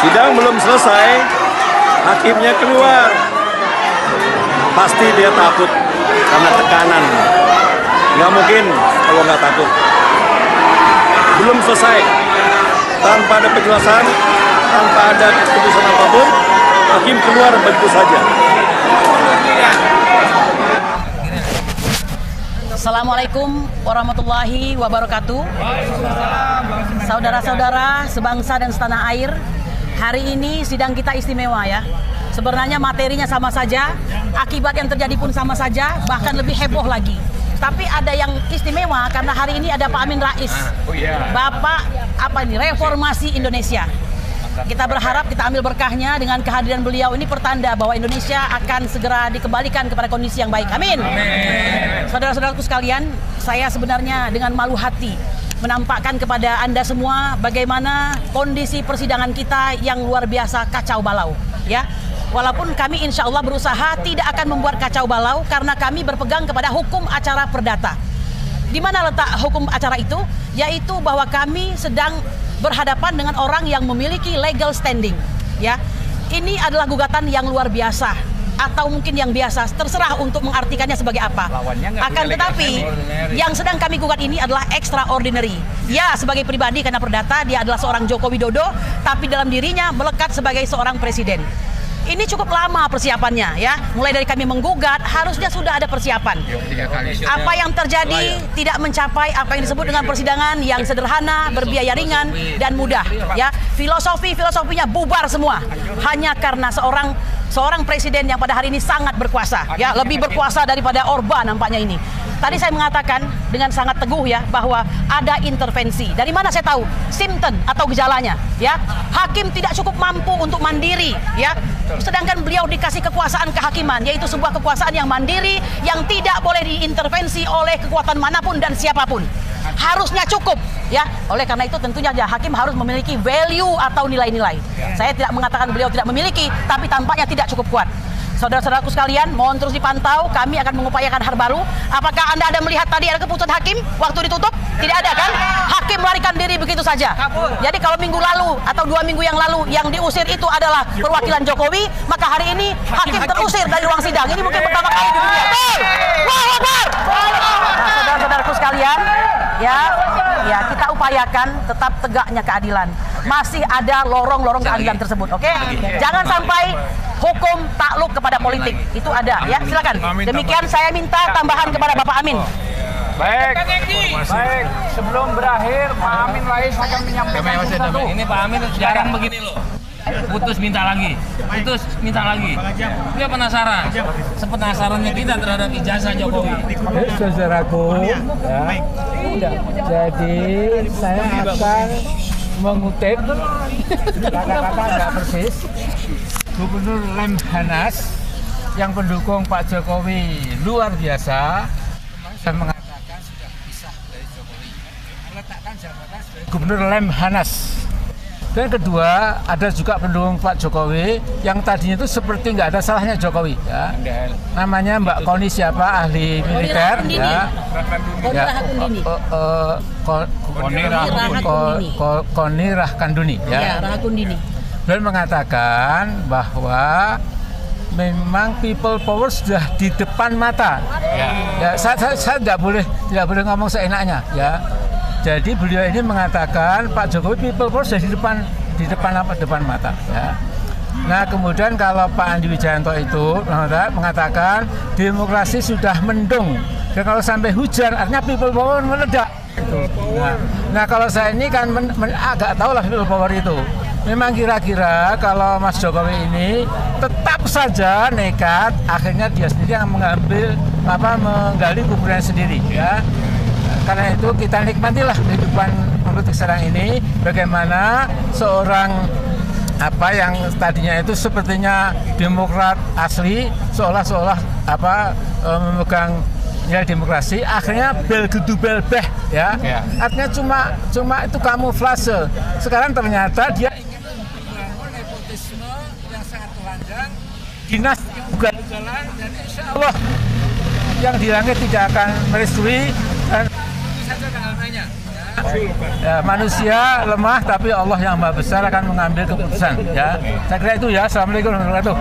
Sidang belum selesai, hakimnya keluar. Pasti dia takut karena tekanan. Nggak mungkin kalau nggak takut. Belum selesai. Tanpa ada penjelasan, tanpa ada keputusan apapun, hakim keluar begitu saja. Assalamualaikum warahmatullahi wabarakatuh. Saudara-saudara sebangsa dan setanah air, hari ini sidang kita istimewa ya. Sebenarnya materinya sama saja, akibat yang terjadi pun sama saja, bahkan lebih heboh lagi. Tapi ada yang istimewa karena hari ini ada Pak Amin Rais, Bapak Reformasi Indonesia. Kita berharap kita ambil berkahnya dengan kehadiran beliau ini pertanda bahwa Indonesia akan segera dikembalikan kepada kondisi yang baik. Amin. Saudara-saudaraku sekalian, saya sebenarnya dengan malu hati menampakkan kepada Anda semua bagaimana kondisi persidangan kita yang luar biasa kacau balau. Ya, walaupun kami insya Allah berusaha tidak akan membuat kacau balau karena kami berpegang kepada hukum acara perdata. Di mana letak hukum acara itu? Yaitu bahwa kami sedang berhadapan dengan orang yang memiliki legal standing. Ya, ini adalah gugatan yang luar biasa atau mungkin yang biasa, terserah untuk mengartikannya sebagai apa. Akan tetapi yang sedang kami gugat ini adalah extraordinary. Ya, sebagai pribadi karena perdata dia adalah seorang Joko Widodo, tapi dalam dirinya melekat sebagai seorang presiden. Ini cukup lama persiapannya ya. Mulai dari kami menggugat harusnya sudah ada persiapan. Apa yang terjadi tidak mencapai apa yang disebut dengan persidangan yang sederhana, berbiaya ringan dan mudah ya. Filosofinya bubar semua hanya karena seorang presiden yang pada hari ini sangat berkuasa ya, lebih berkuasa daripada Orban nampaknya ini. Tadi saya mengatakan dengan sangat teguh ya bahwa ada intervensi. Dari mana saya tahu? Simptom atau gejalanya ya. Hakim tidak cukup mampu untuk mandiri ya. Sedangkan beliau dikasih kekuasaan kehakiman, yaitu sebuah kekuasaan yang mandiri yang tidak boleh diintervensi oleh kekuatan manapun dan siapapun. Harusnya cukup ya. Oleh karena itu tentunya ya, hakim harus memiliki value atau nilai-nilai. Saya tidak mengatakan beliau tidak memiliki, tapi tampaknya tidak cukup kuat. Saudara-saudaraku sekalian, mohon terus dipantau. Kami akan mengupayakan hal baru. Apakah Anda ada melihat tadi ada keputusan hakim waktu ditutup? Tidak ada kan? Hakim melarikan diri begitu saja. Jadi kalau minggu lalu atau 2 minggu yang lalu yang diusir itu adalah perwakilan Jokowi, maka hari ini hakim terusir dari ruang sidang. Ini mungkin pertama kali di dunia. Nah, saudara-saudaraku sekalian, ya kita upayakan tetap tegaknya keadilan. Masih ada lorong-lorong keadilan tersebut, oke? Jangan sampai hukum takluk kepada politik. Itu ada ya, silakan. Demikian saya minta tambahan kepada Bapak Amin. Baik. Sebelum berakhir, Pak Amin Rais akan menyampaikan sesuatu. Ini Pak Amin jarang begini loh. Putus minta lagi. Dia penasaran. Sepenasarannya kita terhadap ijazah Jokowi. Saudaraku, ya. Jadi saya akan mengutip kata-kata nggak persis Gubernur Lemhanas yang pendukung Pak Jokowi luar biasa dan mengatakan sudah pisah dari Jokowi, meletakkan jabatan sebagai Gubernur Lemhanas. Dan kedua, ada juga pendukung Pak Jokowi yang tadinya itu seperti nggak ada salahnya Jokowi ya. Namanya Mbak Koni siapa, ahli militer ya. Koni Rahakundini ya. Dan mengatakan bahwa memang people power sudah di depan mata. Ya, saya tidak boleh ngomong seenaknya ya. Jadi beliau ini mengatakan Pak Jokowi people power sudah di depan mata ya. Nah, kemudian kalau Pak Andi Wijayanto itu mengatakan demokrasi sudah mendung. Dan kalau sampai hujan artinya people power meledak. Nah, kalau saya ini kan agak tahu lah people power itu. Memang kira-kira kalau Mas Jokowi ini tetap saja nekat, akhirnya dia sendiri yang menggali kuburan sendiri ya. Karena itu kita nikmatilah kehidupan politik sekarang ini, bagaimana seorang yang tadinya itu sepertinya demokrat asli, seolah-olah memegang ya demokrasi, akhirnya bel gedu bel beh ya. Artinya cuma itu kamuflase. Sekarang ternyata dia ingin membangun nepotisme yang sangat telanjang, dinasti yang ugal-ugalan, dan insya Allah yang di langit tidak akan merestui dan saja tanggal mainnya. Ya. Ya, manusia lemah, tapi Allah yang Maha Besar akan mengambil keputusan. Ya, saya kira itu ya. Assalamualaikum warahmatullahi wabarakatuh.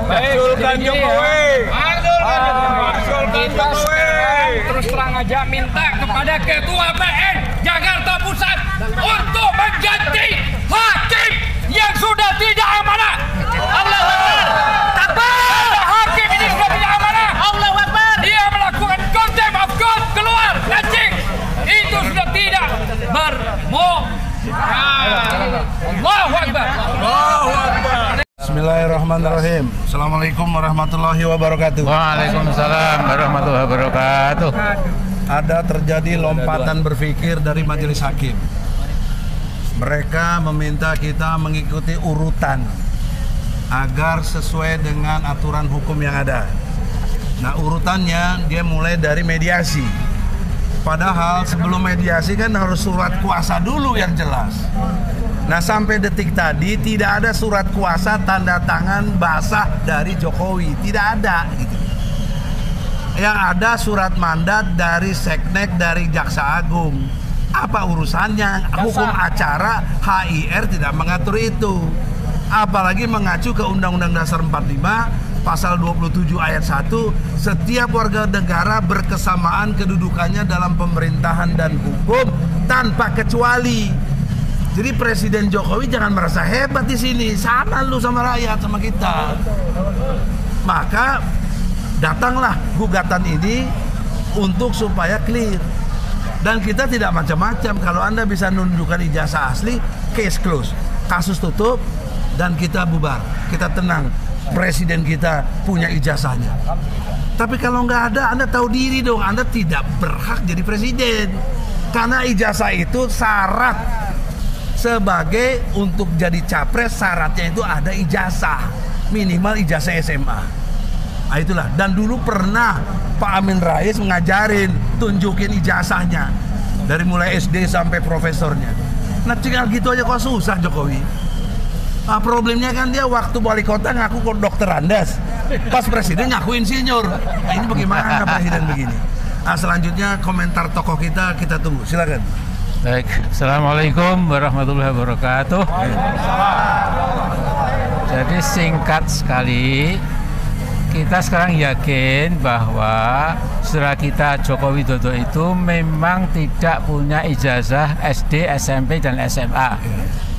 Maksulkan Jokowi. Kita sekarang terus terang aja minta kepada Ketua PN Jakarta Pusat untuk mengganti hakim yang sudah tidak amanah. Allahu Akbar. Takbir. Hakim ini sudah tidak amanah. Allahu Akbar. Dia melakukan contempt of God, keluar kencing. Itu sudah tidak bermoral. Allahu Akbar. Allahu Akbar. Bismillahirrahmanirrahim. Assalamualaikum warahmatullahi wabarakatuh. Waalaikumsalam warahmatullahi wabarakatuh. Ada terjadi lompatan berpikir dari majelis hakim. Mereka meminta kita mengikuti urutan agar sesuai dengan aturan hukum yang ada. Nah, urutannya dia mulai dari mediasi. Padahal sebelum mediasi kan harus surat kuasa dulu yang jelas. Nah, sampai detik tadi tidak ada surat kuasa tanda tangan basah dari Jokowi, tidak ada gitu. Yang ada surat mandat dari Seknek, dari Jaksa Agung. Apa urusannya? Hukum acara HIR tidak mengatur itu. Apalagi mengacu ke Undang-Undang Dasar 45 Pasal 27 ayat 1, setiap warga negara berkesamaan kedudukannya dalam pemerintahan dan hukum tanpa kecuali. Jadi Presiden Jokowi jangan merasa hebat di sini, sama lu sama rakyat, sama kita. Maka datanglah gugatan ini untuk supaya clear. Dan kita tidak macam-macam. Kalau Anda bisa menunjukkan ijazah asli, case close, kasus tutup, dan kita bubar, kita tenang. Presiden kita punya ijazahnya. Tapi kalau nggak ada, Anda tahu diri dong, Anda tidak berhak jadi presiden. Karena ijazah itu syarat. Sebagai untuk jadi capres syaratnya itu ada ijazah, minimal ijazah SMA. Nah, itulah. Dan dulu pernah Pak Amin Rais ngajarin, tunjukin ijazahnya dari mulai SD sampai profesornya. Nah, tinggal gitu aja kok susah Jokowi. Nah, problemnya kan dia waktu wali kota ngaku kok dokter Andas, pas presiden ngaku insinyur. Nah, ini bagaimana presiden begini? Nah, selanjutnya komentar tokoh kita tunggu. Silakan. Baik, Assalamualaikum warahmatullahi wabarakatuh. Jadi singkat sekali, kita sekarang yakin bahwa saudara kita Joko Widodo itu memang tidak punya ijazah SD, SMP, dan SMA.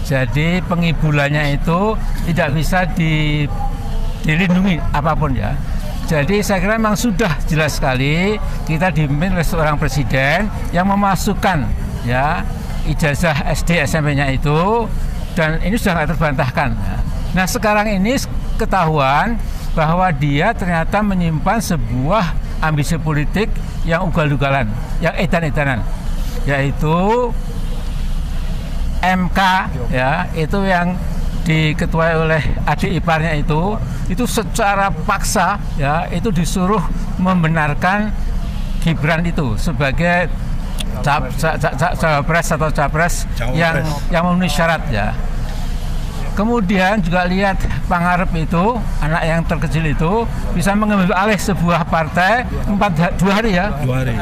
Jadi pengibulannya itu tidak bisa dilindungi apapun ya. Jadi saya kira memang sudah jelas sekali kita dipimpin oleh seorang presiden yang memasukkan ya ijazah SD SMP-nya itu, dan ini sudah nggak terbantahkan. Nah, sekarang ini ketahuan bahwa dia ternyata menyimpan sebuah ambisi politik yang ugal-ugalan, yang edan-edanan, yaitu MK ya, itu yang diketuai oleh adik iparnya itu secara paksa ya, itu disuruh membenarkan Gibran itu sebagai capres atau capres yang memenuhi syarat ya. Kemudian juga lihat Pangarep itu, anak yang terkecil itu bisa mengambil alih sebuah partai 2 hari ya. 2 hari.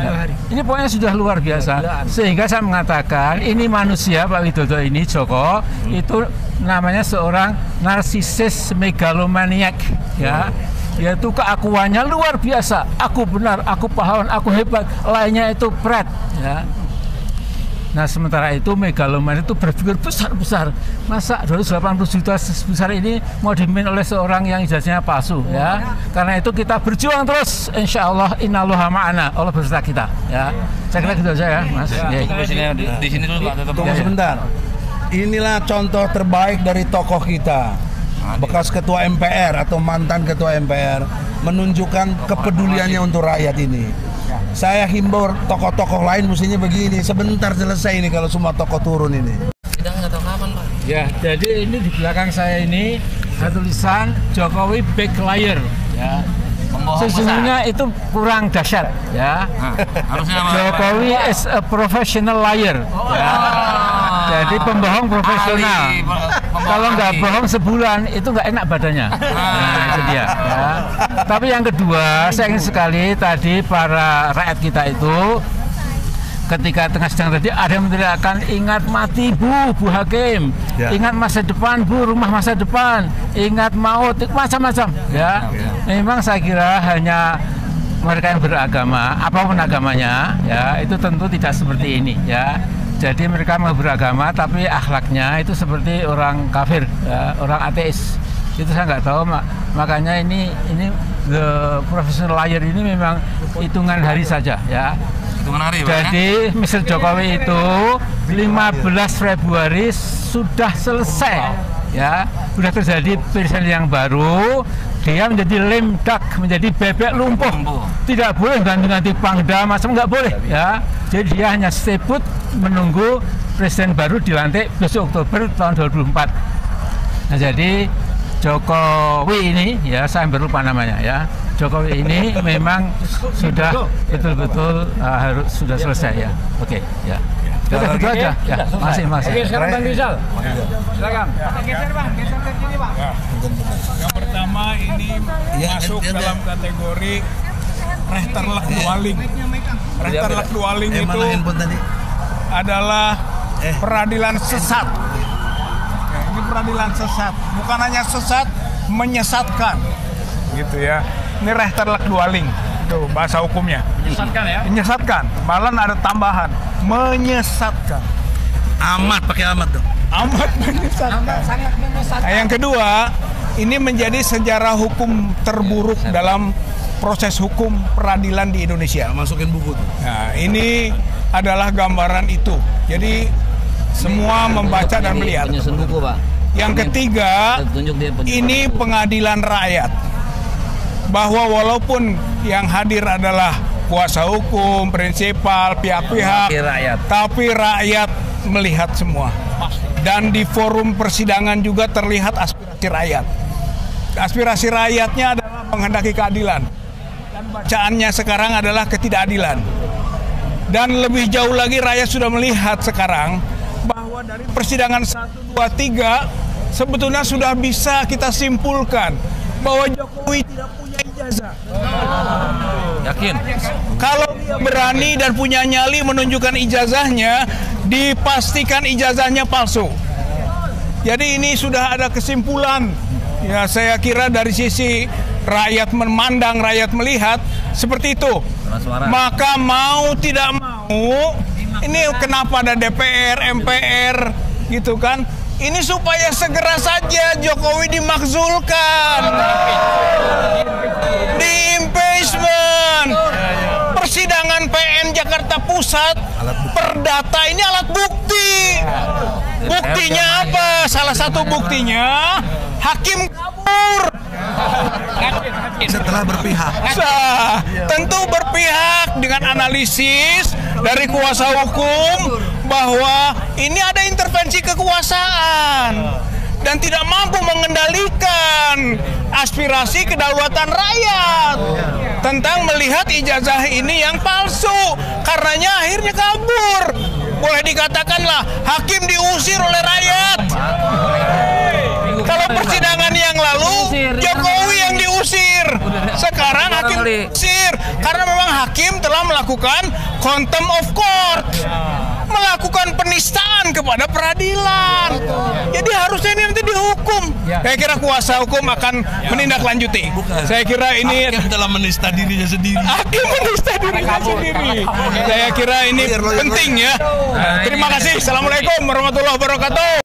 Ini pokoknya sudah luar biasa. Sehingga saya mengatakan ini manusia Pak Widodo ini, Joko, itu namanya seorang narsisis megalomaniak ya. Yaitu keakuannya luar biasa. Aku benar, aku pahlawan, aku hebat. Lainnya itu pret ya. Nah, sementara itu megaloman itu berpikir besar-besar. Masa 280 juta sebesar ini mau dimin oleh seorang yang ijazahnya palsu ya. Karena itu kita berjuang terus, insya Allah innallaha ma'ana, Allah beserta kita ya. Saya kira gitu aja ya Mas ya. Di sini dulu Pak, tetap Tunggu sebentar. Inilah contoh terbaik dari tokoh kita, bekas ketua MPR atau mantan ketua MPR, menunjukkan kepeduliannya untuk rakyat ini. Saya himbau tokoh-tokoh lain mestinya begini, sebentar selesai ini kalau semua tokoh turun ini. Kita nggak tahu kapan Pak. Ya, jadi ini di belakang saya ini ada tulisan Jokowi big liar ya. Sesungguhnya itu kurang dahsyat ya. Harusnya Jokowi is a professional liar ya. Jadi pembohong profesional. Kalau nggak bohong sebulan itu nggak enak badannya. Nah, itu dia ya. Tapi yang kedua, saya ingin sekali tadi para rakyat kita itu ketika tengah sidang tadi ada yang meneriakkan ingat mati Bu Hakim, ingat masa depan Bu, rumah masa depan, ingat maut, macam-macam ya. Memang saya kira hanya mereka yang beragama, apapun agamanya ya, itu tentu tidak seperti ini ya. Jadi mereka mau beragama tapi akhlaknya itu seperti orang kafir ya, orang ateis. Itu saya nggak tahu, makanya ini the professional liar ini memang hitungan hari saja ya. Jadi Mr. Jokowi itu 15 Februari sudah selesai ya, sudah terjadi presiden yang baru, dia menjadi lame duck, menjadi bebek lumpuh, tidak boleh ganti-ganti Pangdam, macam nggak boleh ya. Jadi dia hanya stay put menunggu presiden baru dilantik besok Oktober tahun 2024. Nah jadi Jokowi ini ya, saya lupa namanya ya. Jokowi ini memang sudah betul-betul harus sudah selesai ya. Oke ya. Kita gitu aja ya. Masih. Oke, sekarang Bang Rizal. Silakan. Geser Bang, geser ke sini Bang. Yang pertama ini masuk dalam kategori Rechterlach Dwaling. Rechterlach Dwaling itu adalah peradilan sesat. Ini peradilan sesat, bukan hanya sesat, menyesatkan, gitu ya. Ini Rechterlach Dwaling, itu bahasa hukumnya. Menyesatkan ya? Menyesatkan, malah ada tambahan, menyesatkan. Amat, pakai amat dong. Amat menyesatkan. Sangat menyesatkan. Nah, yang kedua, ini menjadi sejarah hukum terburuk dalam proses hukum peradilan di Indonesia. Masukin buku tuh. Nah, ini adalah gambaran itu. Jadi semua membaca dan melihat. Yang ketiga, ini pengadilan rakyat. Bahwa walaupun yang hadir adalah kuasa hukum, prinsipal, pihak-pihak, tapi rakyat melihat semua. Dan di forum persidangan juga terlihat aspirasi rakyat. Aspirasi rakyatnya adalah menghendaki keadilan. Dan bacaannya sekarang adalah ketidakadilan. Dan lebih jauh lagi rakyat sudah melihat sekarang bahwa dari persidangan 1, 2, 3 sebetulnya sudah bisa kita simpulkan bahwa Jokowi tidak punya ijazah. Yakin? Kalau dia berani dan punya nyali menunjukkan ijazahnya, dipastikan ijazahnya palsu. Jadi ini sudah ada kesimpulan. Ya, saya kira dari sisi rakyat memandang, rakyat melihat seperti itu. Maka mau tidak mau, ini kenapa ada DPR, MPR, gitu kan? Ini supaya segera saja Jokowi dimakzulkan, di-impeachment. Persidangan PN Jakarta Pusat, perdata ini alat bukti. Buktinya apa? Salah satu buktinya, hakim kabur. Setelah berpihak. Tentu berpihak dengan analisis dari kuasa hukum bahwa ini ada intervensi kekuasaan dan tidak mampu mengendalikan aspirasi kedaulatan rakyat tentang melihat ijazah ini yang palsu, karenanya akhirnya kabur. Boleh dikatakanlah hakim diusir oleh rakyat. Kalau persidangan yang lalu Jokowi yang diusir, sekarang hakim diusir karena memang hakim telah melakukan contempt of court, melakukan penistaan kepada peradilan. Jadi harusnya ini nanti dihukum. Saya kira kuasa hukum akan menindaklanjuti. Saya kira ini hakim telah menista dirinya sendiri. Hakim menista dirinya sendiri. Saya kira ini penting ya. Terima kasih. Assalamualaikum warahmatullahi wabarakatuh.